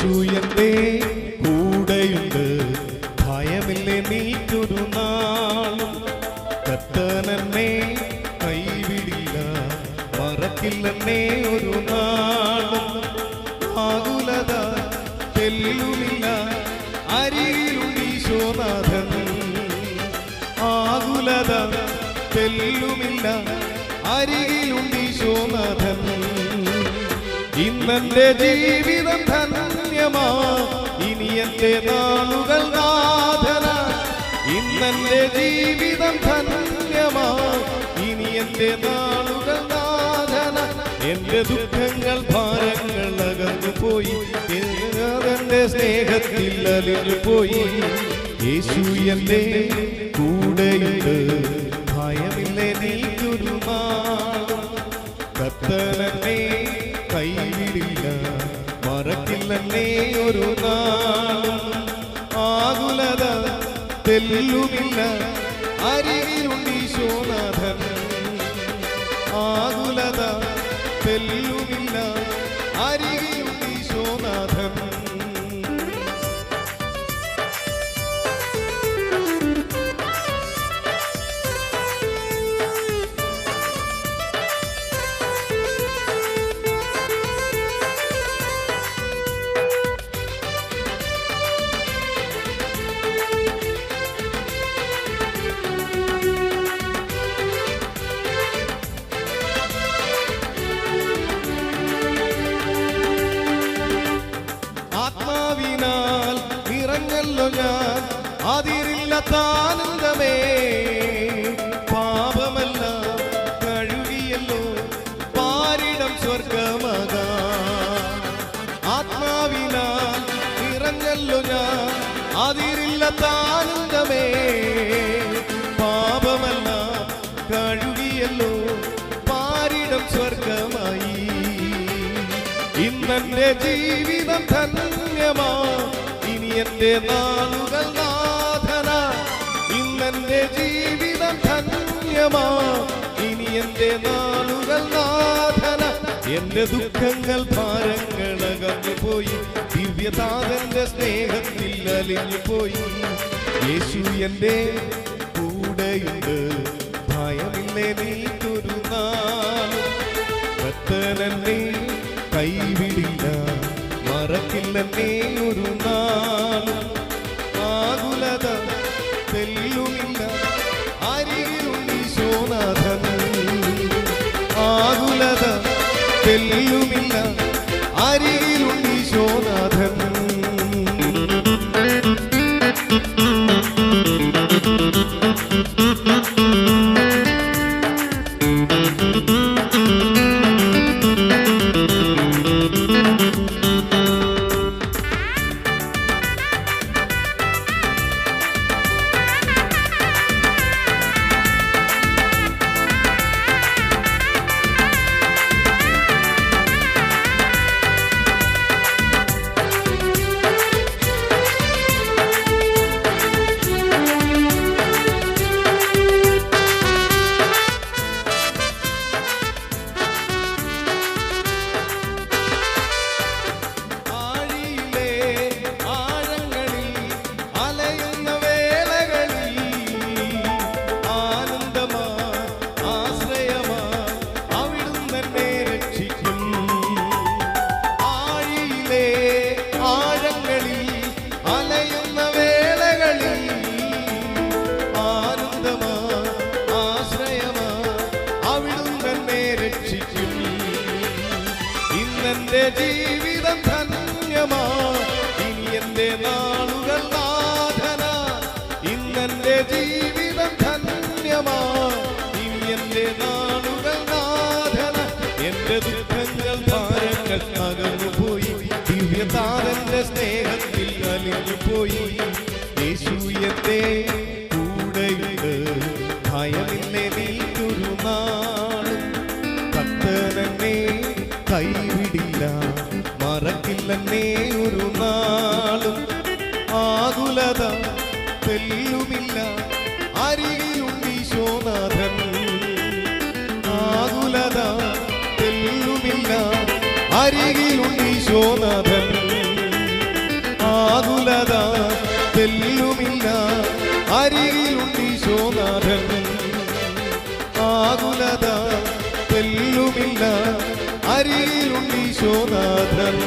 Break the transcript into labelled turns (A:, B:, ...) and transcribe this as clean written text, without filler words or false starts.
A: യേശു എന്റെ കൂടെയുണ്ട്, ഭയമില്ലേ നീക്കൊരു നാളും. കർത്താനെന്നെ കൈവിടില്ല, മറക്കില്ലെന്നെ ഒരു നാളും. ആകുലത തെല്ലുമില്ല, അരികിലുണ്ട് ഈശോനാഥൻ. ആകുലത തെല്ലുമില്ല, അരികിലുണ്ട് ഈശോനാഥൻ. ഇന്നെന്റെ ജീവിതം ധന്യമാ, ഇനി എന്റെ നാളുകൾ നാഥന. ഇന്നെന്റെ ജീവിതം ധന്യമാ, ഇനി എന്റെ നാളുകൾ നാഥന. എന്റെ ദുഃഖങ്ങൾ ഭാരങ്ങൾ അകന്നു പോയി, എന്റെ സ്നേഹത്തിൽ അലിഞ്ഞു പോയി. യേശു എന്റെ കൂടെയുണ്ട്, ഭയമില്ലേ നീക്കൊരു നാളും. കർത്താനെന്നെ കൈവിടില്ല, മറക്കില്ലെന്നെ ഒരു നാളും. ആകുലത തെല്ലുമില്ല, അരികിലുണ്ട് ഈശോനാഥൻ. ആകുലത തെല്ലുമില്ല, അരികിലുണ്ട് ഈശോനാഥൻ. ആത്മാവിനാൽ നിറഞ്ഞല്ലോ ഞാൻ, അതിരില്ലാത്ത ആനന്ദമേ. പാപമെല്ലാം കഴുകിയല്ലോ, പാരിടം സ്വർഗമാകാം. ആത്മാവിനാൽ നിറഞ്ഞല്ലോ ഞാൻ, അതിരില്ലാത്ത ആനന്ദമേ. പാപമെല്ലാം കഴുകിയല്ലോ, പാരിടം സ്വർഗമായി. ഇന്നെന്റെ ജീവിതം ധന്യമാ, ഇനി എന്റെ നാളുകൾ നാഥന. ഇന്നെന്റെ ജീവിതം ധന്യമാ, ഇനി എന്റെ നാളുകൾ നാഥന. എന്റെ ദുഃഖങ്ങൾ ഭാരങ്ങൾ അകന്നു പോയി, ദിവ്യതാതന്റെ സ്നേഹത്തിൽ അലിഞ്ഞു പോയി. യേശു എന്റെ കൂടെയുണ്ട്, ഭയമില്ലേ നീക്കൊരു നാളും. കർത്താനെന്നെ കൈവിടില്ല, മറക്കില്ലെന്നെ ഒരു നാളും. ആകുലത തെല്ലുമില്ല, അരികിലുണ്ട് ഈശോനാഥൻ. ആകുലത തെല്ലുമില്ല, അരികിലുണ്ട് ഈശോനാഥൻ. ഇന്നെന്റെ ജീവിതം ധന്യമാ, ഇനി എന്റെ നാളുകൾ നാഥന. ഇന്നെന്റെ ജീവിതം ധന്യമാ, ഇനി എന്റെ നാളുകൾ നാഥന. എന്റെ ദുഃഖങ്ങൾ ഭാരങ്ങൾ അകന്നു പോയി, ദിവ്യതാതന്റെ സ്നേഹത്തിൽ അലിഞ്ഞു പോയി. യേശു എന്റെ കൂടെയുണ്ട്, ഭയമില്ലേ നീക്കൊരു നാളും. കർത്താനെന്നെ കൈവിടില്ല, മറക്കില്ലെന്നെ ഒരു നാളും. ആകുലത തെല്ലുമില്ല, അരികിലുണ്ട് ഈശോനാഥൻ. ആകുലത തെല്ലുമില്ല, അരികിലുണ്ട് ഈശോനാഥൻ. അരികിലുണ്ടീശോനാഥൻ. ആകുലത തെല്ലുമില്ല, അരികിലുണ്ടീശോനാഥൻ.